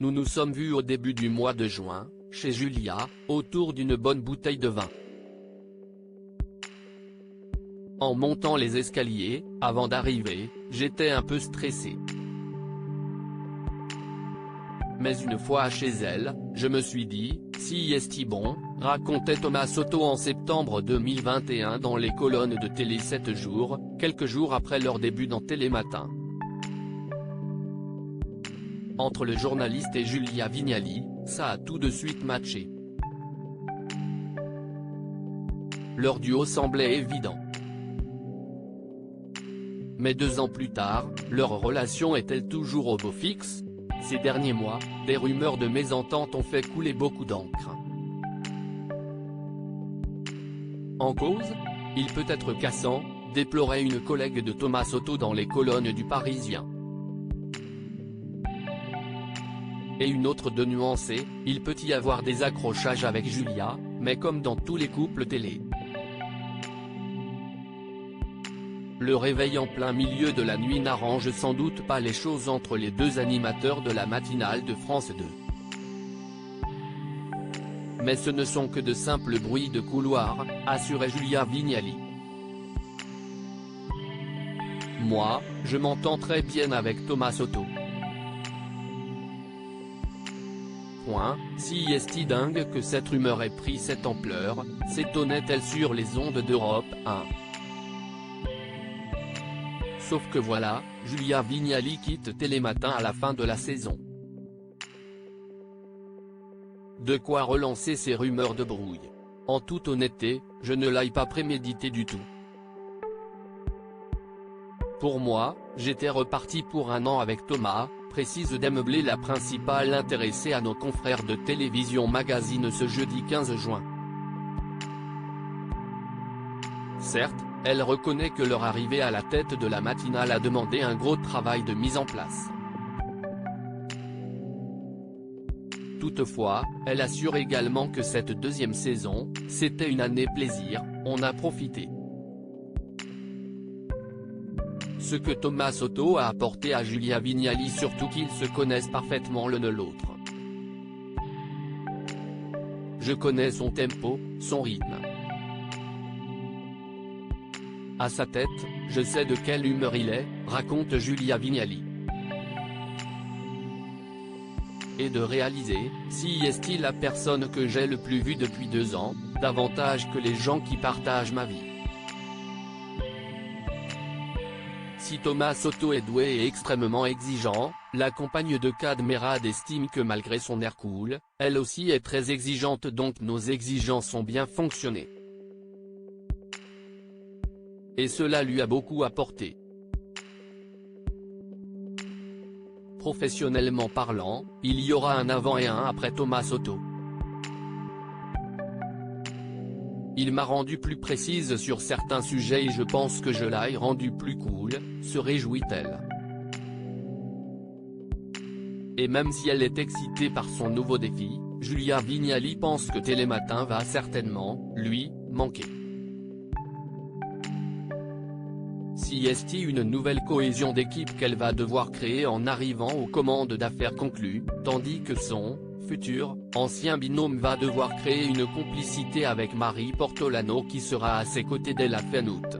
nous nous sommes vus au début du mois de juin, chez Julia, autour d'une bonne bouteille de vin. En montant les escaliers, avant d'arriver, j'étais un peu stressé. Mais une fois chez elle, je me suis dit, si est bon, racontait Thomas Soto en septembre 2021 dans les colonnes de Télé 7 jours, quelques jours après leur début dans Télématin. Entre le journaliste et Julia Vignali, ça a tout de suite matché. Leur duo semblait évident. Mais 2 ans plus tard, leur relation est-elle toujours au beau fixe? Ces derniers mois, des rumeurs de mésentente ont fait couler beaucoup d'encre. En cause, il peut être cassant, déplorait une collègue de Thomas Soto dans les colonnes du Parisien. Et une autre de nuancée, il peut y avoir des accrochages avec Julia, mais comme dans tous les couples télé. Le réveil en plein milieu de la nuit n'arrange sans doute pas les choses entre les 2 animateurs de la matinale de France 2. Mais ce ne sont que de simples bruits de couloir, assurait Julia Vignali. Moi, je m'entends très bien avec Thomas Soto. Si est-il dingue que cette rumeur ait pris cette ampleur, s'étonnait-elle sur les ondes d'Europe 1. Sauf que voilà, Julia Vignali quitte Télématin à la fin de la saison. De quoi relancer ces rumeurs de brouille. En toute honnêteté, je ne l'ai pas prémédité du tout. Pour moi, j'étais reparti pour 1 an avec Thomas, précise Demeblé, la principale intéressée à nos confrères de Télévision Magazine ce jeudi 15 juin. Certes, elle reconnaît que leur arrivée à la tête de la matinale a demandé un gros travail de mise en place. Toutefois, elle assure également que cette 2e saison, c'était une année plaisir, on a profité. Ce que Thomas Soto a apporté à Julia Vignali, surtout qu'ils se connaissent parfaitement l'un de l'autre. Je connais son tempo, son rythme. À sa tête, je sais de quelle humeur il est, raconte Julia Vignali. Et de réaliser, si est-il la personne que j'ai le plus vue depuis 2 ans, davantage que les gens qui partagent ma vie. Si Thomas Soto est doué et extrêmement exigeant, la compagne de Kad Merad estime que malgré son air cool, elle aussi est très exigeante, donc nos exigences ont bien fonctionné. Et cela lui a beaucoup apporté. Professionnellement parlant, il y aura un avant et un après Thomas Soto. Il m'a rendu plus précise sur certains sujets et je pense que je l'ai rendu plus cool, se réjouit-elle. Et même si elle est excitée par son nouveau défi, Julia Vignali pense que Télématin va certainement, lui, manquer. Si est-il une nouvelle cohésion d'équipe qu'elle va devoir créer en arrivant aux commandes d'affaires conclues, tandis que son futur ancien binôme va devoir créer une complicité avec Marie Portolano qui sera à ses côtés dès la fin août.